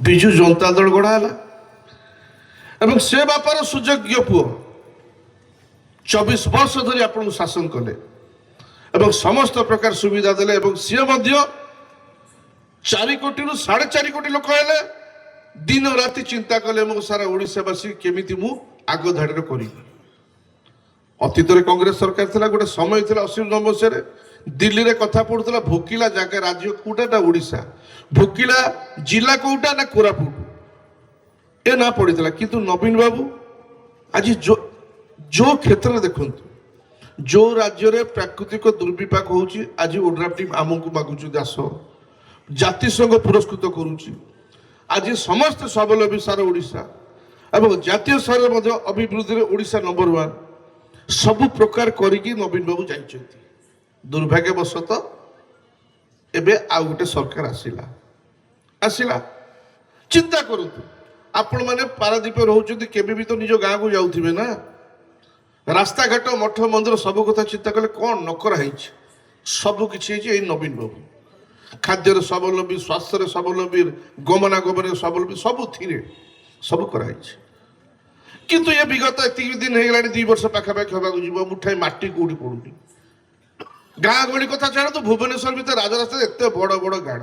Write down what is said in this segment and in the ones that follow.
ବିଜୁ ଜନତା ଦଳ ଗଢ଼ା ହେଲା ଏବଂ ସେ ବାପାର ସୁଯୋଗ୍ୟ ପୁଅ 24 ବର୍ଷ ଧରି ଆପଣଙ୍କୁ ଶାସନ କଲେ ଏବଂ ସମସ୍ତ ପ୍ରକାର ସୁବିଧା ଦେଲେ ଏବଂ ସିଏ ମଧ୍ୟ 4 କୋଟିରୁ 4.5 କୋଟି ଲୋକ ହେଲେ दिन राति चिंता कले मो सारा ओडिशावासी केमिति मु आग धाड़े करिबि। अतीत कांग्रेस सरकार थिला गोटे समय थिला 89 मसीह दिल्ली रे कथा पड़ुला भोकिला जगह राज्य कोटा ना ओडिशा भोकिला जिला कोटा ना कोरापुट ए ना पड़ीला किंतु नवीन बाबू आज जो क्षेत्र में देखंतु जो राज्य रे प्राकृतिक दुर्विपाक होउची आज ओड्राफ टीम आमको मागुछु दास जाति संघ पुरस्कृत करूची आज समस्त स्वावलंबी सारा ओडिशा एवं जातीय स्तर में अभिवृद्धि ओडिशा नंबर 1 सबु प्रकार करिकी नवीन बाबू जाइछंती। दुर्भाग्यवशत एबे आ गोटे सरकार आसिला चिंता करतु आपण माने पारादीप रहउछंती केबे भी तो निज गाँ को जाउथिबे ना रास्ता घाट मठ मंदिर सब कथा चिंता कले कोन न करा हिच सब किछि हिच ए नवीन बाबू खाद्य स्वावलंबी स्वास्थ्य स्वावलंबी गमनागमन स्वावलंबी सब कराई किंतु ये विगत एति दिन हो गला 2 वर्ष पाखापाखि होगा जीव मुठाई माटी कौटी पड़ुनी गाँ गहली कथा छाड़ तो भुवनेश्वर भर राजरास्ता एत बड़ बड़ गाड़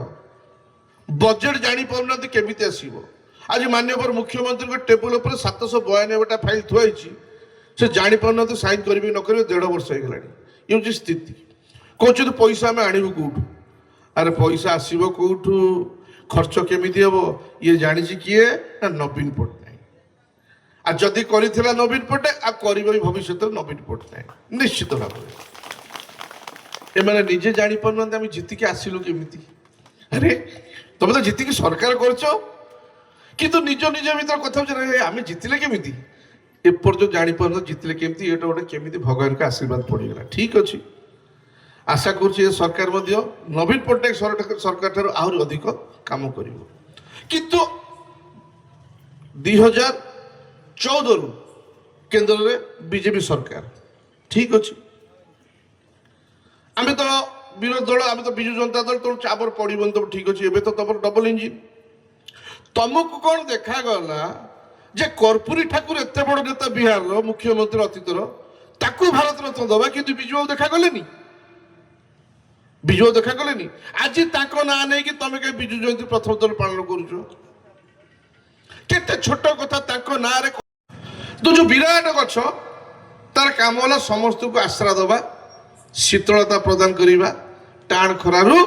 बजेट जापार केमी आसो आज माननीय मुख्यमंत्री टेबुल पर 792टा फाइल थुआई से जापार साइन करेंगे न करेंगे 1.5 वर्ष हो गला ये हूँ स्थिति कहते पैसा आम आणवु कौटू अरे पैसा आसो कौटू खर्च केमी हम ये जानी किए ना नवीन पट्टनायक आ जदि करिथिला नवीन पट्टनायक आ करिबो भविष्य नवीन पट्टनायक निश्चित भाव एमाने निजे जानी पारना आम जीतिकी आसिलु केमिति अरे तुम तो जीतिकी सरकार करछ किंतु निज निज भीतर कथा आम जीतिले केमिति एपर्यंत जानी पारना जीतिले केमिति एटा गोटे केमिति भगवान का आशीर्वाद पड़ीगला ठीक अछि आशा करुच्ची सरकार नवीन पट्टनायक सरकार ठार आहरी अधिक काम कर किंतु 2014 रु केंद्र में बीजेपी सरकार ठीक अच्छे आम तो विरोधी दल आम तो विजु जनता दल तो चापर पड़न तो ठीक अच्छे एवं तो तुम डबल इंजिन तुमको कौन देखागला जे कर्पूरी ठाकुर एत बड़ नेता बिहार मुख्यमंत्री अतीतर ताकू भारत रत्न दबा कि विजु देखागले विजु देखागले आज ना नहीं कि तुम कहीं विजु जयंती प्रथम दल पालन करते छोट कथा ना तो जो विराट गछ तार काम है समस्त को आश्रा दबा शीतलता प्रदान करवा टाण खरारु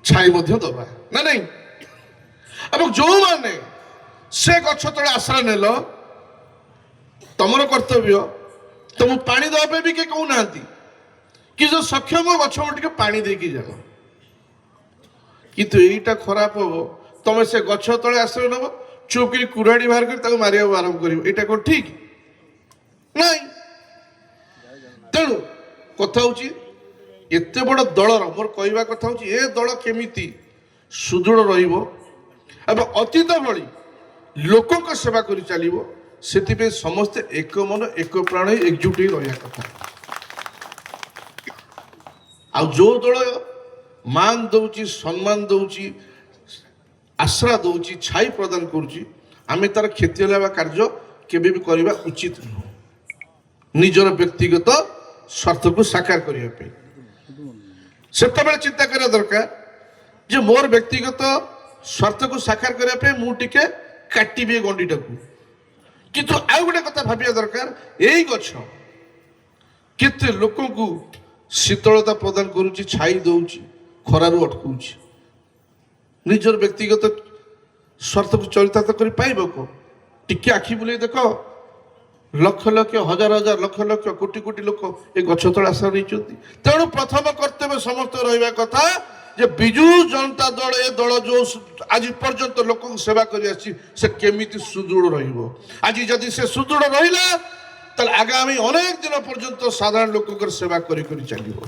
छाई दबा ना नहीं अब जो माने से गछ तले आश्रा नेल तुम कर्तव्य तुम पानी दबा भी कहीं कहूना कि जो सक्षम गछ टे पानी देकी जान किंतु यहीटा खराब हम तुम से गछ तले आश्रय नब चुप कर कुराड़ी बाहर कर मारे आरंभ कर कौन ठीक नहीं तेणु कथा हूँ एत बड़ दलर मोर कहवा कथा हूँ ए दल केमिति सुदृढ़ रतीत भली लोक सेवा कर चलो से समस्ते एक मन एक प्राण एकजुट रहा कथा आ जो दल मान दौची सम्मान दौची आश्रा दौची छाई प्रदान करुच्ची आम तार क्षति होगा कार्य केबे भी करवा उचित नुह निजर व्यक्तिगत स्वार्थ को साकार करने से चिंता करा दरकार जे मोर व्यक्तिगत स्वार्थ को साकार करने मुझे काटिबे गंडीटा को किंतु आउ गोटे कथा भाविया दरकार यही गछ केते लोक को शीतलता प्रदान करुच्ची छाई दौची खरारु अटकाउची निजर व्यक्तिगत स्वार्थ को चरितार्थ कर पाइब को टिके आखि बुले देख लक्ष लक्ष हजार हजार लक्ष लक्ष कोटी कोटी लोक ए गछ तले आश्रा नहीं तेणु प्रथम कर्तव्य समस्त रहा कथा जे विजु जनता दल ए दल जो आज पर्यंत लोक सेवा कर केमिति सुदृढ़ आज जदि से सुदृढ़ रहा ताल आगामी अनेक दिन पर्यंत साधारण लोक सेवा करी चलो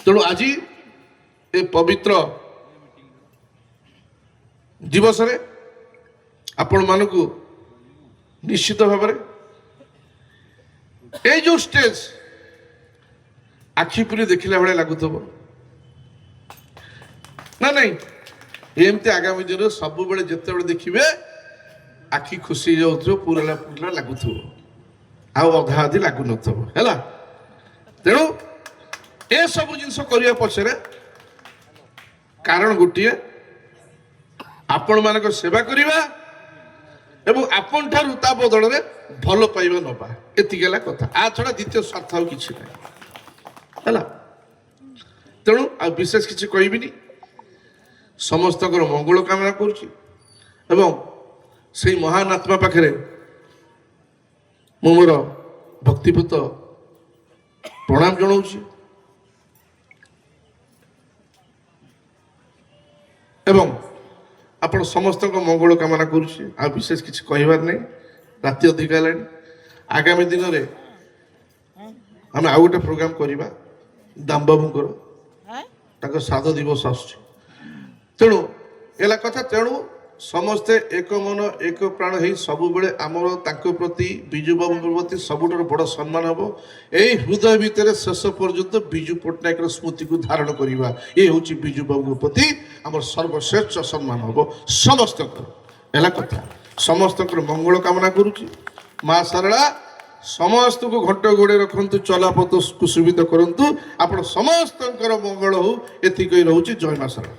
तेणु आज ए पवित्र दिवस रे आपण मानकु निश्चित भाव ये जो स्टेज आखि पुरी देखला भाई लगुव ना नहीं एमती आगामी दिन सब बेले जिते बड़े देखिए आखि खुशी जाऊथो पूरा पूरा लगुथो आउ अधा अधी लगु नथबो हैला। तेणु ए सब जिनस करिया पछरे कारण गोटे आपण मानक सेवा करिबा एवं आपण ठारू ता बदल रे भल पाइबा नबा एतिकेला कथा आ छडा द्वितीय स्वार्थ आ किछि नै हैला। तेणु आ विशेष किछि कहबिनी समस्त मंगल कामना करुछि एवं से महान आत्मा पाखे मोर भक्तिपूत प्रणाम जनाऊँ एवं आपण समस्त मंगल कामना करुछि आ विशेष किछि कहबार नहीं राति अधिक है आगामी दिन में आम आउ गोटे प्रोग्राम करवा दाम बाबूर श्राद्ध दिवस आस तेणु एला कथा तेणु समस्ते एक मन एक प्राण हो सब बेले आमर तांको प्रति बिजु बाबू प्रति सबुठार बड़ सम्मान हम यही हृदय भितर शेष पर्यंत बिजु पट्टनायक स्मृति को धारण करवा ये हूँ बिजु बाबू प्रति आम सर्वश्रेष्ठ सम्मान हम समस्त कथा समस्त मंगल कामना करुच्ची माँ सारला समस्त को घंट गोड़े रखु चलापथ को सुविधा करंतु आपण समस्त मंगल हो एति रोचे जय माँ सारला।